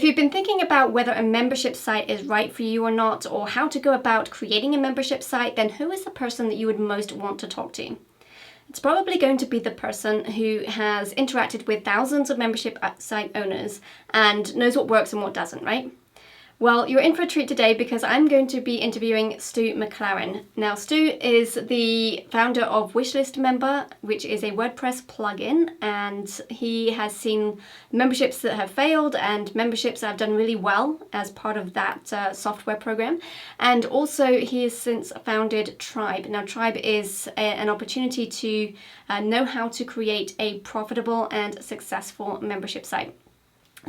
If you've been thinking about whether a membership site is right for you or not, or how to go about creating a membership site, then who is the person that you would most want to talk to? It's probably going to be the person who has interacted with thousands of membership site owners and knows what works and what doesn't, right? Well, you're in for a treat today because I'm going to be interviewing Stu Mclaren. Now, Stu is the founder of Wishlist Member, which is a WordPress plugin, and he has seen memberships that have failed and memberships that have done really well as part of that software program. And also, he has since founded Tribe. Now, Tribe is an opportunity to know how to create a profitable and successful membership site.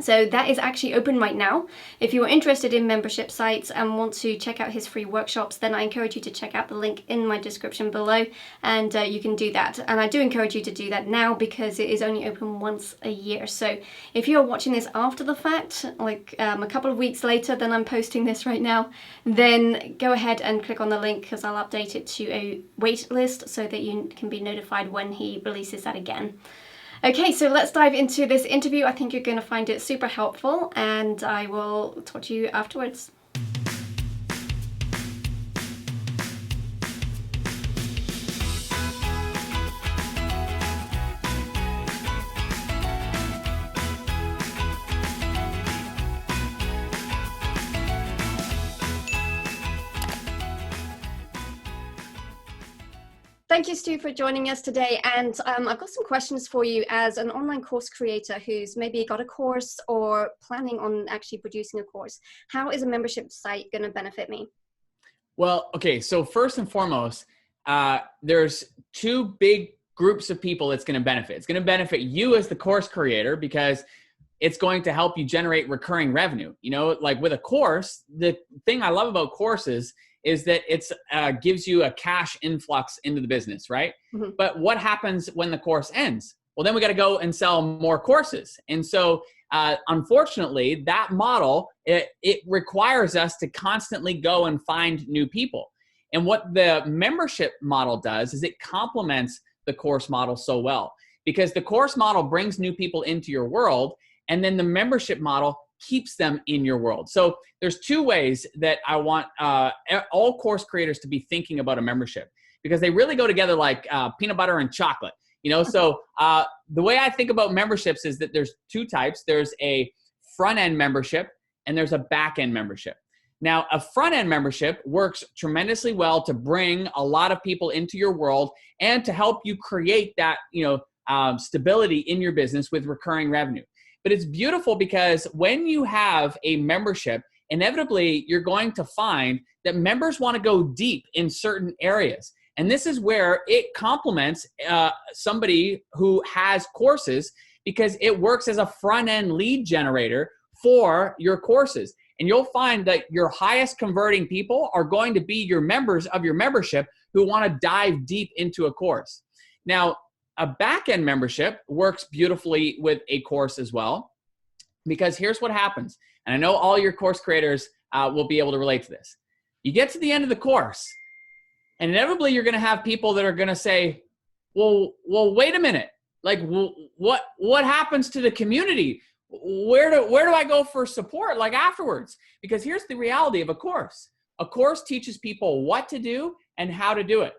So that is actually open right now. If you're interested in membership sites and want to check out his free workshops, then I encourage you to check out the link in my description below, and you can do that. And I do encourage you to do that now because it is only open once a year. So if you're watching this after the fact, like a couple of weeks later than I'm posting this right now, then go ahead and click on the link because I'll update it to a wait list so that you can be notified when he releases that again. Okay, so let's dive into this interview. I think you're going to find it super helpful, and I will talk to you afterwards. Thank you, Stu, for joining us today. And I've got some questions for you as an online course creator who's maybe got a course or planning on actually producing a course. How is a membership site going to benefit me? Well, okay. So first and foremost, there's two big groups of people it's going to benefit. It's going to benefit you as the course creator because it's going to help you generate recurring revenue. You know, like with a course, the thing I love about courses is that it's gives you a cash influx into the business, right? Mm-hmm. But what happens when the course ends? Well, then we got to go and sell more courses. And so unfortunately, that model, it requires us to constantly go and find new people. And what the membership model does is it complements the course model so well, because the course model brings new people into your world, and then the membership model keeps them in your world. So there's two ways that I want all course creators to be thinking about a membership, because they really go together like peanut butter and chocolate. You know, so the way I think about memberships is that there's two types. There's a front-end membership and there's a back-end membership. Now, a front-end membership works tremendously well to bring a lot of people into your world and to help you create that, stability in your business with recurring revenue. But it's beautiful because when you have a membership, inevitably you're going to find that members want to go deep in certain areas. And this is where it complements somebody who has courses, because it works as a front-end lead generator for your courses. And you'll find that your highest converting people are going to be your members of your membership who want to dive deep into a course. Now, a back-end membership works beautifully with a course as well, because here's what happens. And I know all your course creators will be able to relate to this. You get to the end of the course, and inevitably you're going to have people that are going to say, well, wait a minute. Like, what happens to the community? Where do I go for support like afterwards? Because here's the reality of a course. A course teaches people what to do and how to do it.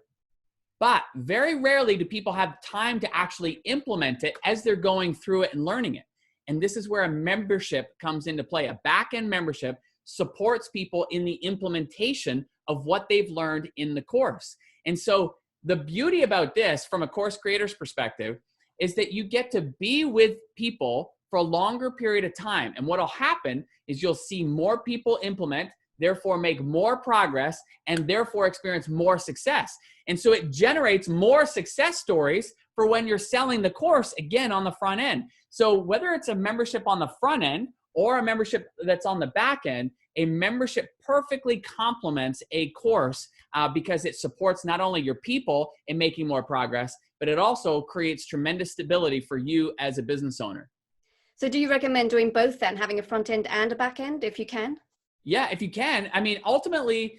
But very rarely do people have time to actually implement it as they're going through it and learning it. And this is where a membership comes into play. A back-end membership supports people in the implementation of what they've learned in the course. And so the beauty about this from a course creator's perspective is that you get to be with people for a longer period of time. And what will happen is you'll see more people implement, therefore make more progress, and therefore experience more success. And so it generates more success stories for when you're selling the course again on the front end. So whether it's a membership on the front end or a membership that's on the back end, a membership perfectly complements a course because it supports not only your people in making more progress, but it also creates tremendous stability for you as a business owner. So do you recommend doing both then, having a front end and a back end if you can? Yeah, if you can. I mean, ultimately,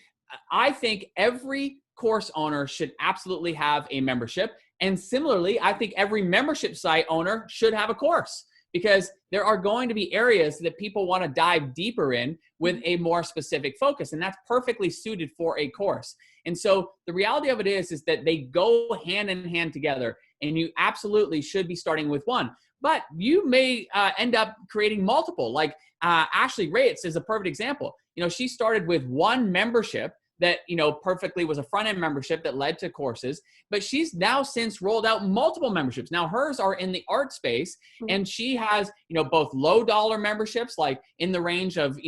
I think every course owner should absolutely have a membership. And similarly, I think every membership site owner should have a course, because there are going to be areas that people want to dive deeper in with a more specific focus. And that's perfectly suited for a course. And so the reality of it is that they go hand in hand together, and you absolutely should be starting with one. But you may end up creating multiple. Like Ashley Rates is a perfect example. She started with one membership that, perfectly was a front-end membership that led to courses, but she's now since rolled out multiple memberships. Now hers are in the art space, and she has, both low dollar memberships, like in the range of,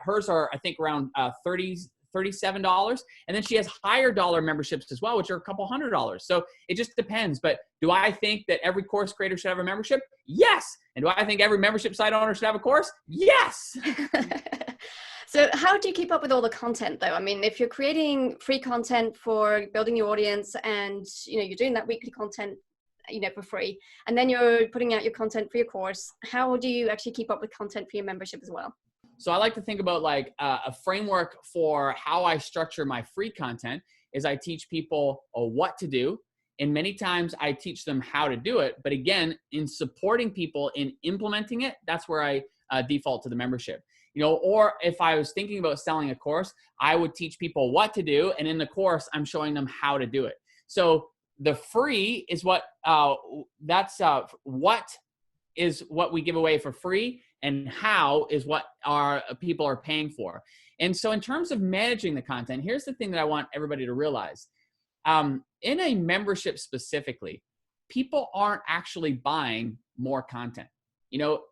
hers are, I think, around $37. And then she has higher dollar memberships as well, which are a couple $100s. So it just depends. But do I think that every course creator should have a membership? Yes. And do I think every membership site owner should have a course? Yes. So how do you keep up with all the content though? I mean, if you're creating free content for building your audience and, you're doing that weekly content, for free, and then you're putting out your content for your course, how do you actually keep up with content for your membership as well? So I like to think about like a framework for how I structure my free content is I teach people what to do. And many times I teach them how to do it. But again, in supporting people in implementing it, that's where I default to the membership. Or if I was thinking about selling a course, I would teach people what to do. And in the course, I'm showing them how to do it. So the free is what we give away for free, and how is what our people are paying for. And so in terms of managing the content, here's the thing that I want everybody to realize. In a membership specifically, people aren't actually buying more content.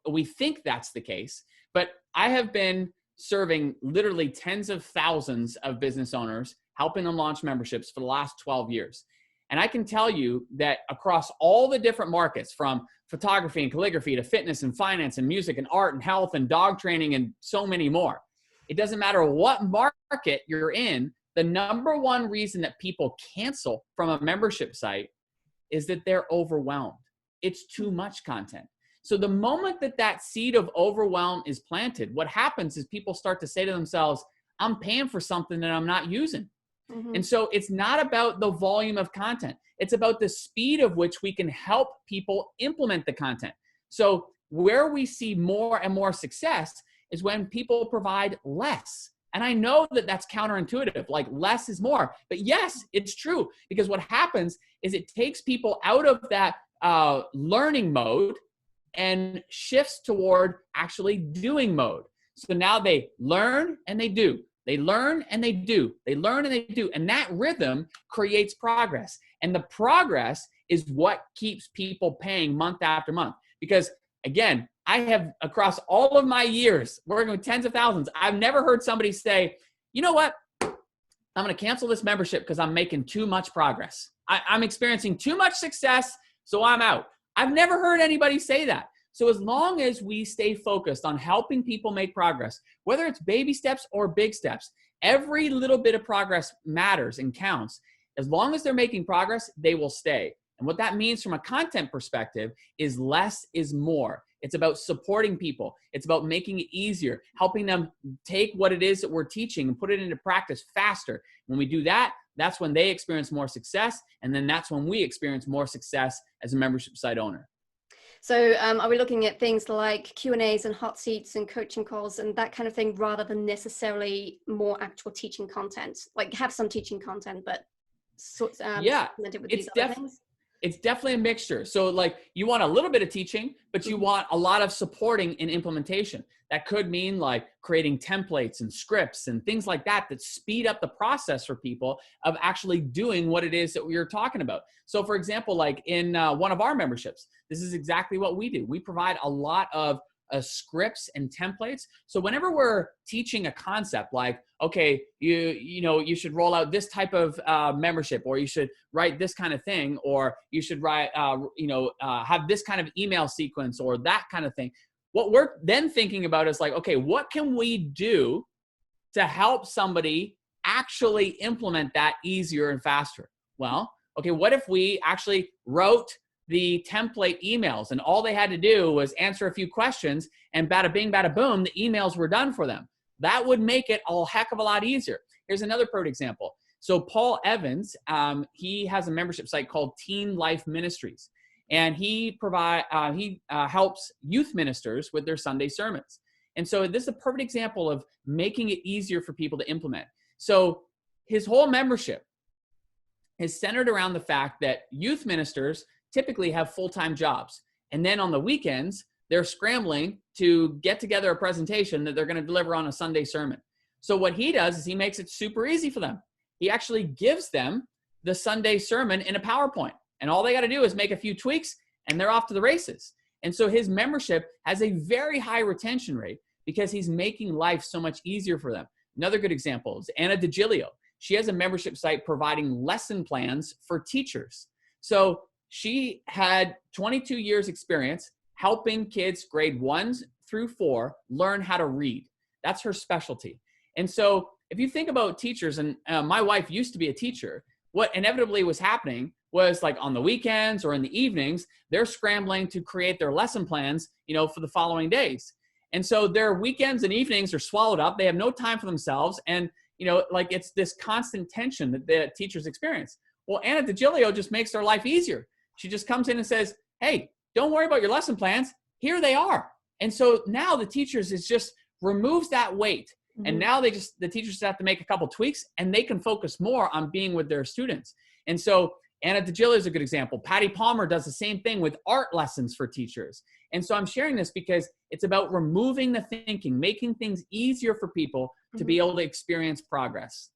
We think that's the case, but I have been serving literally tens of thousands of business owners, helping them launch memberships for the last 12 years. And I can tell you that across all the different markets, from photography and calligraphy to fitness and finance and music and art and health and dog training and so many more, it doesn't matter what market you're in, the number one reason that people cancel from a membership site is that they're overwhelmed. It's too much content. So the moment that seed of overwhelm is planted, what happens is people start to say to themselves, I'm paying for something that I'm not using. Mm-hmm. And so it's not about the volume of content. It's about the speed of which we can help people implement the content. So where we see more and more success is when people provide less. And I know that that's counterintuitive, like less is more. But yes, it's true, because what happens is it takes people out of that learning mode and shifts toward actually doing mode. So now they learn and they do. They learn and they do. They learn and they do. And that rhythm creates progress. And the progress is what keeps people paying month after month. Because again, I have, across all of my years working with tens of thousands, I've never heard somebody say, you know what? I'm going to cancel this membership because I'm making too much progress. I'm experiencing too much success, so I'm out. I've never heard anybody say that. So as long as we stay focused on helping people make progress, whether it's baby steps or big steps, every little bit of progress matters and counts. As long as they're making progress, they will stay. And what that means from a content perspective is less is more. It's about supporting people. It's about making it easier, helping them take what it is that we're teaching and put it into practice faster. When we do that, that's when they experience more success. And then that's when we experience more success as a membership site owner. So are we looking at things like Q&As and hot seats and coaching calls and that kind of thing, rather than necessarily more actual teaching content? Like have some teaching content, but supplemented with these other things? It's definitely a mixture. So like you want a little bit of teaching, but you want a lot of supporting and implementation. That could mean like creating templates and scripts and things like that that speed up the process for people of actually doing what it is that we're talking about. So for example, like in one of our memberships, this is exactly what we do. We provide a lot of scripts and templates. So whenever we're teaching a concept like, okay, you should roll out this type of membership, or you should write this kind of thing, or you should write, have this kind of email sequence or that kind of thing. What we're then thinking about is like, okay, what can we do to help somebody actually implement that easier and faster? Well, okay, what if we actually wrote the template emails and all they had to do was answer a few questions and bada bing, bada boom, the emails were done for them? That would make it a heck of a lot easier. Here's another perfect example. So Paul Evans, he has a membership site called Teen Life Ministries. and he helps youth ministers with their Sunday sermons. And so this is a perfect example of making it easier for people to implement. So his whole membership is centered around the fact that youth ministers typically have full-time jobs. And then on the weekends, they're scrambling to get together a presentation that they're going to deliver on a Sunday sermon. So what he does is he makes it super easy for them. He actually gives them the Sunday sermon in a PowerPoint. And all they got to do is make a few tweaks and they're off to the races. And so his membership has a very high retention rate because he's making life so much easier for them. Another good example is Anna DiGilio. She has a membership site providing lesson plans for teachers. So she had 22 years experience helping kids grade 1 through 4 learn how to read. That's her specialty. And so if you think about teachers, and my wife used to be a teacher, what inevitably was happening was like on the weekends or in the evenings, they're scrambling to create their lesson plans, for the following days. And so their weekends and evenings are swallowed up. They have no time for themselves. And, it's this constant tension that the teachers experience. Well, Anna DiGilio just makes their life easier. She just comes in and says, hey, don't worry about your lesson plans. Here they are. And so now the teachers just removes that weight. Mm-hmm. And now the teachers just have to make a couple tweaks and they can focus more on being with their students. And so Anna DiGilio is a good example. Patty Palmer does the same thing with art lessons for teachers. And so I'm sharing this because it's about removing the thinking, making things easier for people to be able to experience progress.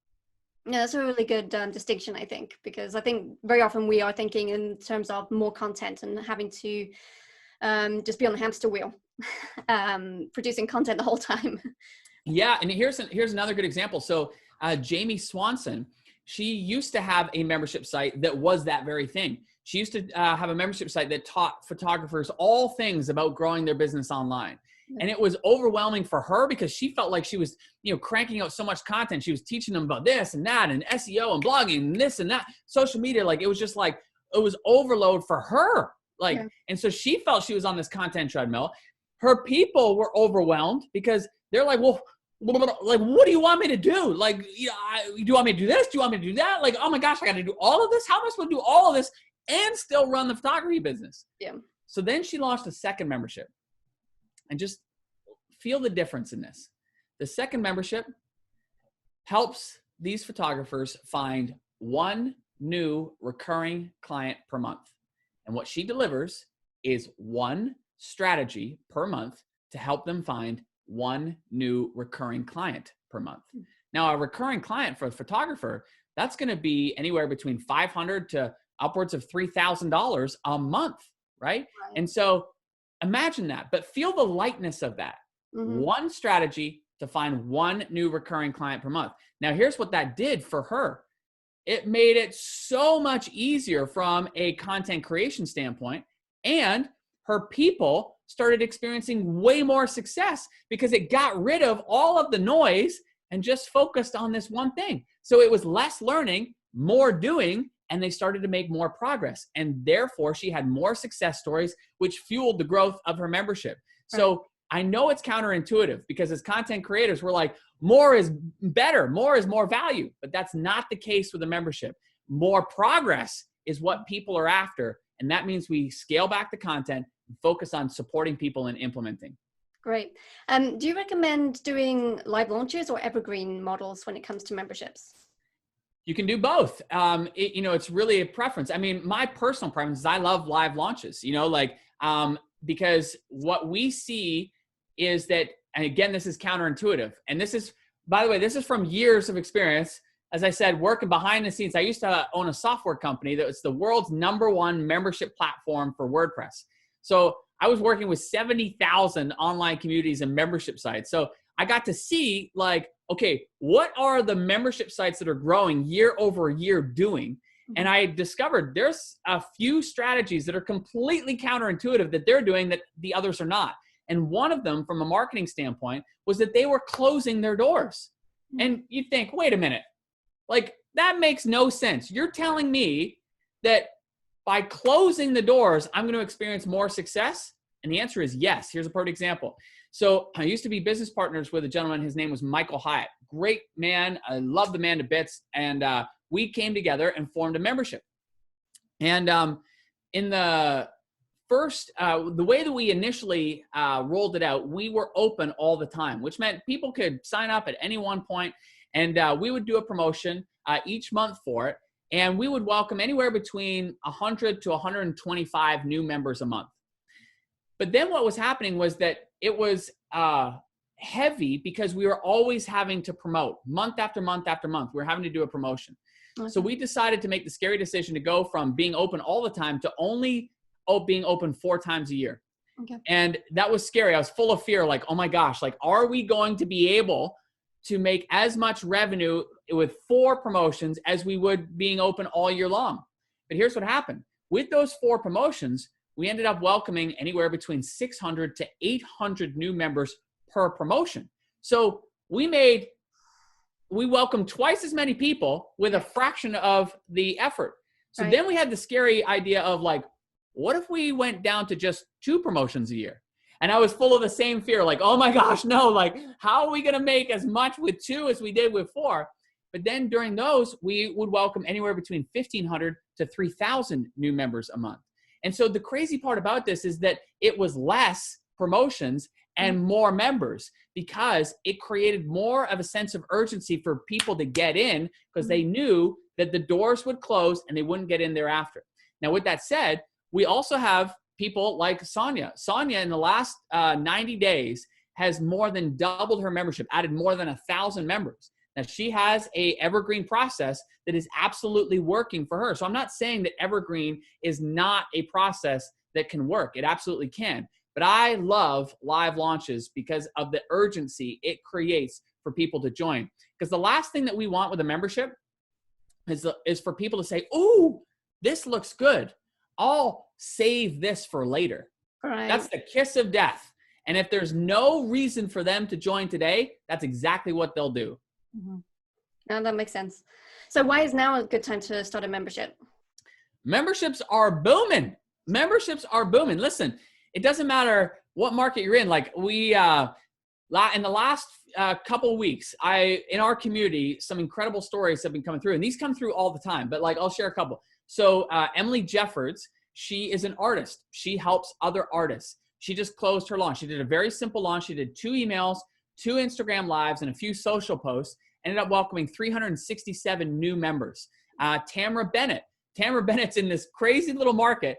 Yeah, that's a really good distinction, I think, because I think very often we are thinking in terms of more content and having to just be on the hamster wheel, producing content the whole time. Yeah, and here's another good example. So Jamie Swanson, she used to have a membership site that was that very thing. She used to have a membership site that taught photographers all things about growing their business online. And it was overwhelming for her because she felt like she was, cranking out so much content. She was teaching them about this and that and SEO and blogging and this and that, social media. Like, it was just like, it was overload for her. And so she felt she was on this content treadmill. Her people were overwhelmed because they're like, well, what do you want me to do? Like, do you want me to do this? Do you want me to do that? Like, oh my gosh, I got to do all of this. How am I supposed to do all of this and still run the photography business? Yeah. So then she launched a second membership, and just feel the difference in this. The second membership helps these photographers find one new recurring client per month. And what she delivers is one strategy per month to help them find one new recurring client per month. Now, a recurring client for a photographer, that's going to be anywhere between $500 to upwards of $3,000 a month, right? And so imagine that, but feel the lightness of that. Mm-hmm. One strategy to find one new recurring client per month. Now, here's what that did for her. It made it so much easier from a content creation standpoint, and her people started experiencing way more success because it got rid of all of the noise and just focused on this one thing. So it was less learning, more doing, and they started to make more progress. And therefore, she had more success stories, which fueled the growth of her membership. So I know it's counterintuitive because as content creators, we're like, more is better, more is more value. But that's not the case with a membership. More progress is what people are after. And that means we scale back the content and focus on supporting people and implementing. Great. Do you recommend doing live launches or evergreen models when it comes to memberships? You can do both. It's really a preference. I mean, my personal preference is I love live launches, because what we see is that, and again, this is counterintuitive. And this is, by the way, this is from years of experience. As I said, working behind the scenes, I used to own a software company that was the world's #1 membership platform for WordPress. So I was working with 70,000 online communities and membership sites. So I got to see okay, what are the membership sites that are growing year over year doing? And I discovered there's a few strategies that are completely counterintuitive that they're doing that the others are not. And one of them, from a marketing standpoint, was that they were closing their doors. And you think, wait a minute, that makes no sense. You're telling me that by closing the doors, I'm going to experience more success? And the answer is yes. Here's a perfect example. So I used to be business partners with a gentleman. His name was Michael Hyatt. Great man. I love the man to bits. And we came together and formed a membership. And in the first, the way that we initially rolled it out, we were open all the time, which meant people could sign up at any one point, and we would do a promotion each month for it, and we would welcome anywhere between 100 to 125 new members a month. But then what was happening was that it was heavy because we were always having to promote month after month after month. We were having to do a promotion. Okay. So we decided to make the scary decision to go from being open all the time to only being open 4 times a year. Okay. And that was scary. I was full of fear, like, oh my gosh, like, are we going to be able to make as much revenue with 4 promotions as we would being open all year long? But here's what happened. With those 4 promotions, we ended up welcoming anywhere between 600 to 800 new members per promotion. So we welcomed twice as many people with a fraction of the effort. So right. Then we had the scary idea of like, what if we went down to just 2 promotions a year? And I was full of the same fear, like, oh my gosh, no, like, how are we going to make as much with 2 as we did with 4? But then during those, we would welcome anywhere between 1,500 to 3,000 new members a month. And so the crazy part about this is that it was less promotions and more members because it created more of a sense of urgency for people to get in because they knew that the doors would close and they wouldn't get in thereafter. Now, with that said, we also have people like Sonia. Sonia, in the last 90 days, has more than doubled her membership, added more than 1,000 members. Now, she has a Evergreen process that is absolutely working for her. So I'm not saying that Evergreen is not a process that can work. It absolutely can. But I love live launches because of the urgency it creates for people to join. Because the last thing that we want with a membership is for people to say, "Ooh, this looks good. I'll save this for later." Right. That's the kiss of death. And if there's no reason for them to join today, that's exactly what they'll do. Mm-hmm. No, that makes sense. So why is now a good time to start a membership? Memberships are booming. Memberships are booming. Listen, it doesn't matter what market you're in. Like we, in the last couple of weeks, in our community, some incredible stories have been coming through, and these come through all the time, but like I'll share a couple. So Emily Jeffords, she is an artist. She helps other artists. She just closed her launch. She did a very simple launch. She did 2 emails, 2 Instagram lives, and a few social posts. Ended up welcoming 367 new members. Tamara Bennett's in this crazy little market.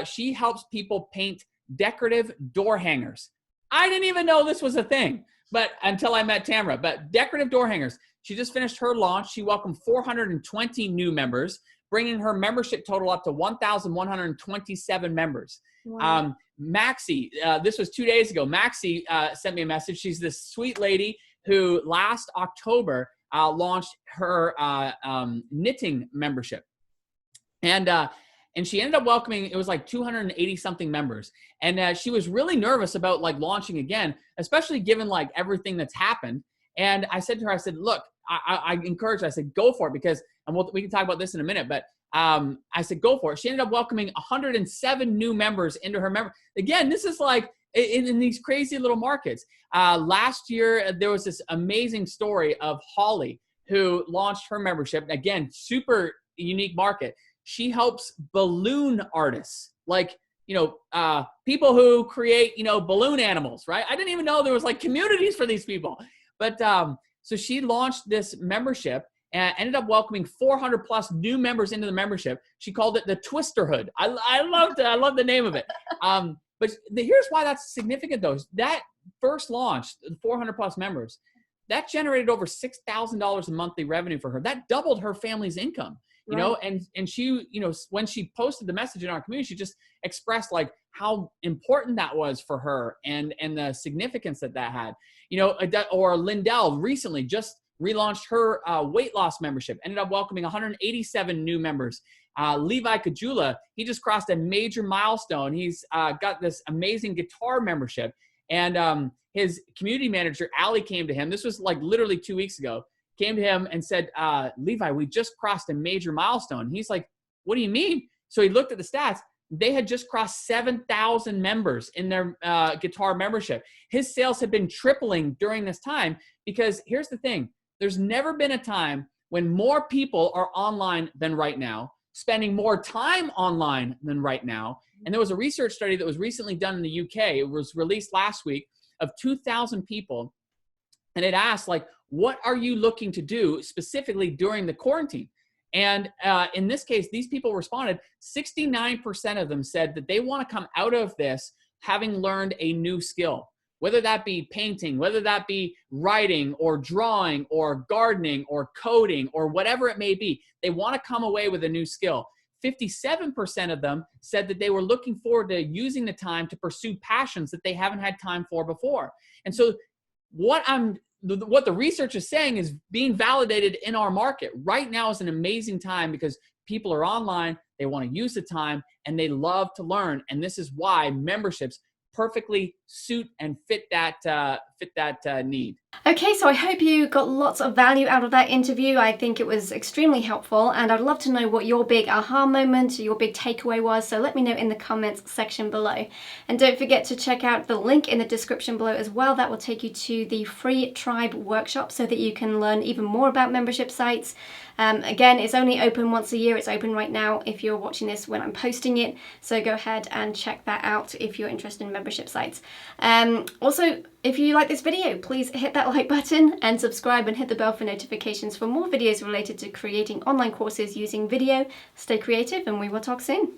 She helps people paint decorative door hangers. I didn't even know this was a thing, but until I met Tamara. But decorative door hangers. She just finished her launch. She welcomed 420 new members, bringing her membership total up to 1,127 members. Wow. Maxie, this was 2 days ago. Maxie sent me a message. She's this sweet lady who last October launched her knitting membership. And she ended up welcoming, it was like 280 something members. And she was really nervous about like launching again, especially given like everything that's happened. And I said to her, I said, look, I encouraged her. I said, go for it because, and we can talk about this in a minute, but I said, go for it. She ended up welcoming 107 new members into her member. Again, this is like in these crazy little markets. Last year, there was this amazing story of Holly who launched her membership. Again, super unique market. She helps balloon artists, like, people who create, balloon animals, right? I didn't even know there was like communities for these people. But so she launched this membership and ended up welcoming 400 plus new members into the membership. She called it the Twisterhood. I loved it. I love the name of it. But here's why that's significant though. That first launch, 400 plus members, that generated over $6,000 in monthly revenue for her. That doubled her family's income. You know, and she, when she posted the message in our community, she just expressed like how important that was for her and the significance that had, or Lindell recently just relaunched her weight loss membership, ended up welcoming 187 new members. Levi Kajula, he just crossed a major milestone. He's got this amazing guitar membership, and his community manager, Allie, came to him. This was like literally 2 weeks ago. Came to him and said, Levi, we just crossed a major milestone. He's like, what do you mean? So he looked at the stats. They had just crossed 7,000 members in their guitar membership. His sales have been tripling during this time because here's the thing. There's never been a time when more people are online than right now. spending more time online than right now. And there was a research study that was recently done in the UK. It was released last week of 2,000 people. And it asked, like, what are you looking to do specifically during the quarantine? And in this case, these people responded, 69% of them said that they want to come out of this having learned a new skill, whether that be painting, whether that be writing or drawing or gardening or coding or whatever it may be. They want to come away with a new skill. 57% of them said that they were looking forward to using the time to pursue passions that they haven't had time for before. And so what the research is saying is being validated in our market. Right now is an amazing time because people are online, they want to use the time, and they love to learn. And this is why memberships perfectly suit and fit that need. Okay, so I hope you got lots of value out of that interview. I think it was extremely helpful, and I'd love to know what your big aha moment, your big takeaway was, so let me know in the comments section below. And don't forget to check out the link in the description below as well. That will take you to the free tribe workshop so that you can learn even more about membership sites. Again, it's only open once a year. It's open right now if you're watching this when I'm posting it, so go ahead and check that out if you're interested in membership sites. Also, if you like this video, please hit that like button and subscribe and hit the bell for notifications for more videos related to creating online courses using video. Stay creative and we will talk soon.